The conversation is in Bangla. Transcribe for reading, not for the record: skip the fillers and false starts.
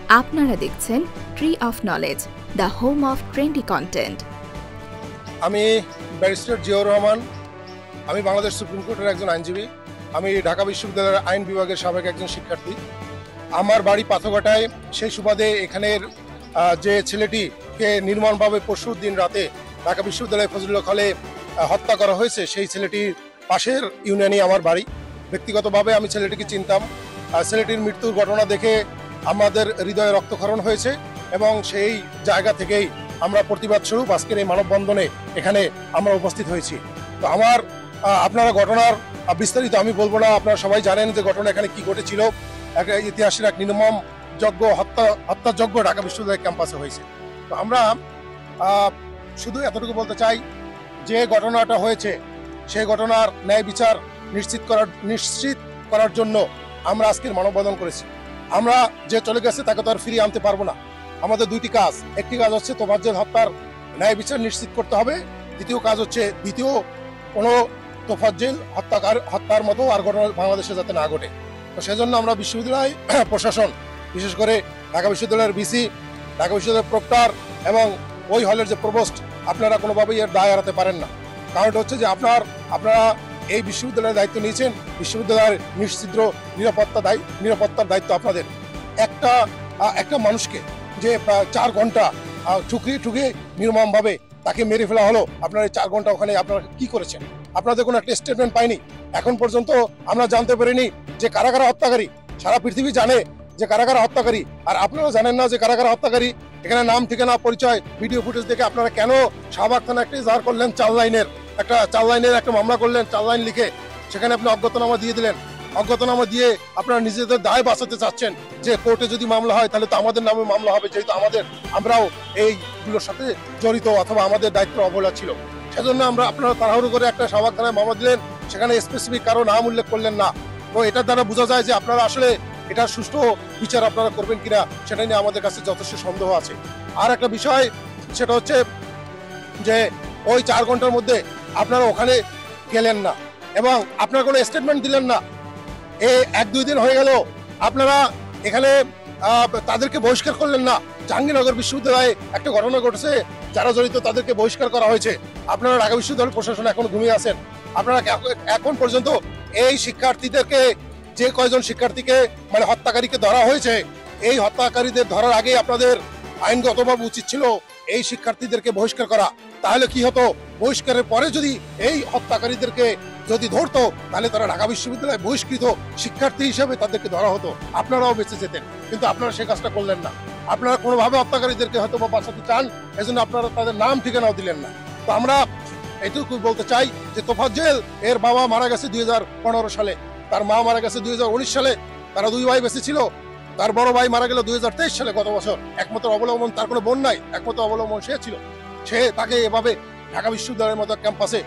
আপনারা দেখছেন tree of knowledge, the home of trendy content. আমি ব্যারিস্টার জিয়াউর রহমান। আমি বাংলাদেশ সুপ্রিম কোর্টের একজন আইনজীবী। আমি ঢাকা বিশ্ববিদ্যালয়ের আইন বিভাগের সাবেক একজন শিক্ষার্থী। আমার বাড়ি পাথরঘাটায়। সেই সুবাদে এখানের যে ছেলেটিকে নির্মমভাবে পরশু দিন রাতে ঢাকা বিশ্ববিদ্যালয় ফজলুল হলে হত্যা করা হয়েছে, সেই ছেলেটির পাশের ইউনিয়নই আমার বাড়ি। ব্যক্তিগতভাবে আমি ছেলেটিকে চিনতাম। ছেলেটির মৃত্যুর ঘটনা দেখে আমাদের হৃদয়ে রক্তক্ষরণ হয়েছে এবং সেই জায়গা থেকেই আমরা প্রতিবাদ স্বরূপ আজকের এই মানববন্ধনে এখানে আমরা উপস্থিত হয়েছি। তো আপনারা ঘটনার বিস্তারিত আমি বলবো না, আপনারা সবাই জানেন যে ঘটনা এখানে কি ঘটেছিল। এক ইতিহাসের এক নির্মম হত্যাযজ্ঞ ঢাকা বিশ্ববিদ্যালয় ক্যাম্পাসে হয়েছে। তো আমরা শুধু এতটুকু বলতে চাই যে ঘটনাটা হয়েছে সেই ঘটনার ন্যায় বিচার নিশ্চিত করার জন্য আমরা আজকের মানববন্ধন করেছি। আমরা যে চলে গেছে তাকে তো আর ফিরিয়ে আনতে পারবো না। আমাদের দুইটি কাজ, একটি কাজ হচ্ছে তোফাজ্জল হত্যার ন্যায় বিচার নিশ্চিত করতে হবে, দ্বিতীয় কাজ হচ্ছে দ্বিতীয় কোনো তোফাজ্জল হত্যার মতো আর ঘটনা বাংলাদেশে যাতে না ঘটে। তো সেজন্য আমরা বিশ্ববিদ্যালয় প্রশাসন, বিশেষ করে ঢাকা বিশ্ববিদ্যালয়ের ভিসি, ঢাকা বিশ্ববিদ্যালয়ের প্রক্টর এবং ওই হলের যে প্রভোস্ট, আপনারা কোনোভাবেই এর দায় এড়াতে পারেন না। কারণটা হচ্ছে যে আপনারা এই বিশ্ববিদ্যালয়ের দায়িত্ব নিয়েছেন। বিশ্ববিদ্যালয়ের নিশ্চিদ্র নিরাপত্তার দায়িত্ব আপনাদের। একটা মানুষকে যে 4 ঘন্টা ঠুকিয়ে নির্মমভাবে তাকে মেরে ফেলা হলো, আপনারা 4 ঘন্টা ওখানে আপনারা কি করেছেন? আপনাদের কোনো একটা স্টেটমেন্ট পাইনি। এখন পর্যন্ত আমরা জানতে পারিনি যে কারা কারা হত্যাকারী। সারা পৃথিবী জানে যে কারা কারা হত্যাকারী, আর আপনারা জানেন না যে কারা কারা হত্যাকারী। এখানে নাম, ঠিকানা, পরিচয়, ভিডিও ফুটেজ দেখে আপনারা কেন শাহবাগ থানা একটা ইজহার করলেন, 4 লাইনের একটা মামলা করলেন, 4 লাইন লিখে সেখানে আপনি অজ্ঞাতনামা দিয়ে দিলেন। অজ্ঞাতনামা দিয়ে আপনারা নিজেদের দায় বাঁচাতে চাচ্ছেন যে কোর্টে যদি মামলা হয় তাহলে তো আমাদের নামে মামলা হবে, যেহেতু আমরাও এইগুলোর সাথে জড়িত অথবা আমাদের দায়িত্ব অবহেলা ছিল। সেজন্য আপনারা তাড়াহুড়ো করে একটা শাহবাগ থানায় মামলা দিলেন, সেখানে স্পেসিফিক কারো নাম উল্লেখ করলেন না। তো এটার দ্বারা বোঝা যায় যে আপনারা আসলে এটার সুষ্ঠু বিচার আপনারা করবেন কিনা সেটা নিয়ে আমাদের কাছে যথেষ্ট সন্দেহ আছে। আর একটা বিষয়, সেটা হচ্ছে যে ওই 4 ঘন্টার মধ্যে আপনারা ওখানে গেলেন না এবং আপনারা কোনো স্টেটমেন্ট দিলেন না। 1-2 দিন হয়ে গেল আপনারা এখানে তাদেরকে বহিষ্কার করলেন না। জাহাঙ্গীরনগর বিশ্ববিদ্যালয়ে একটা ঘটনা ঘটেছে, যারা জড়িত তাদেরকে বহিষ্কার করা হয়েছে। আপনারা ঢাকা বিশ্ববিদ্যালয় প্রশাসন এখন ঘুমিয়ে আছেন। আপনারা এখন পর্যন্ত এই শিক্ষার্থীদেরকে, যে কয়জন শিক্ষার্থীকে মানে হত্যাকারীকে ধরা হয়েছে, এই হত্যাকারীদের ধরার আগে আপনাদের আইনগতভাবে উচিত ছিল এই শিক্ষার্থীদেরকে বহিষ্কার করা। তাহলে কি হতো, বহিষ্কারের পরে যদি এই হত্যাকারীদেরকে যদি ধরতো তাহলে তারা ঢাকা বিশ্ববিদ্যালয়ে বহিষ্কৃত শিক্ষার্থী হিসেবে তাদেরকে ধরা হতো, আপনারাও বেঁচে যেতেন। কিন্তু আপনারা সে কাজটা করলেন না। আপনারা কোনোভাবে হত্যাকারীদেরকে হয়তো বা বাঁচাতে চান, এজন্য আপনারা তাদের নাম ঠিকানাও দিলেন না। তো আমরা এটুকু বলতে চাই যে তোফাজ্জল এর বাবা মারা গেছে 2015 সালে, তার মা মারা গেছে 2019 সালে। তারা 2 ভাই বেঁচে ছিল। তার বড় ভাই মারা গেল 2023 সালে, গত বছর। একমাত্র অবলম্বন, তার কোনো বোন নাই, একমাত্র অবলম্বন সে ছিল। তাকে এভাবে ঢাকা বিশ্ববিদ্যালয়ের মতো ক্যাম্পাসে